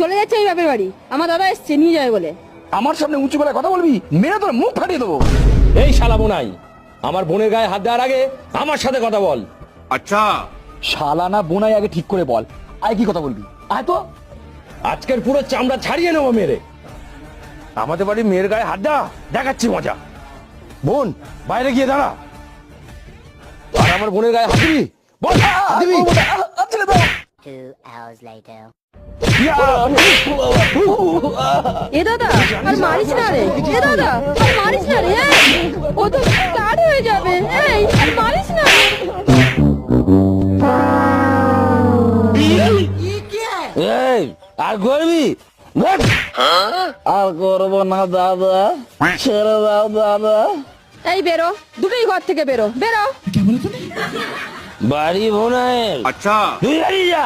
চলে যাচ্ছে ওই বাপের বাড়ি, আমার দাদা এসছে নিয়ে যাবে বলে। আমার সামনে উঁচু গলায় কথা বলবি, মেরে তোর মুখ ফাটিয়ে দেবো। এই শালা বোনাই, আমার বোনের গায়ে হাত দেওয়ার আগে আমার সাথে কথা বল। अच्छा শালা না বোনাই আগে ঠিক করে বল, আয় কি কথা বলবি, আয় তো। আজকের পুরো চামড়া ছাড়িয়ে নেবো মেরে। আমাদের বাড়ি মেয়ের গায়ে হাত দেওয়া দেখাচ্ছি মজা। বোন বাইরে গিয়ে দাঁড়া, আর আমার বোনের গায়ে হাত দিবি, বল হাত দিবি। 2 hours later. এ দাদা আর মারিস না রে, এ দাদা আর মারিস না রে, ও তো স্টার্ট হয়ে যাবে, এই আর মারিস না। এই আর করবি? আর করবো না দাদা, ছেড়ে দাও দাদা। এই বেরো, দুটোই ঘর থেকে বেরো, বেরো। বাড়ি বোনাই अच्छा তুই বাড়ি যা।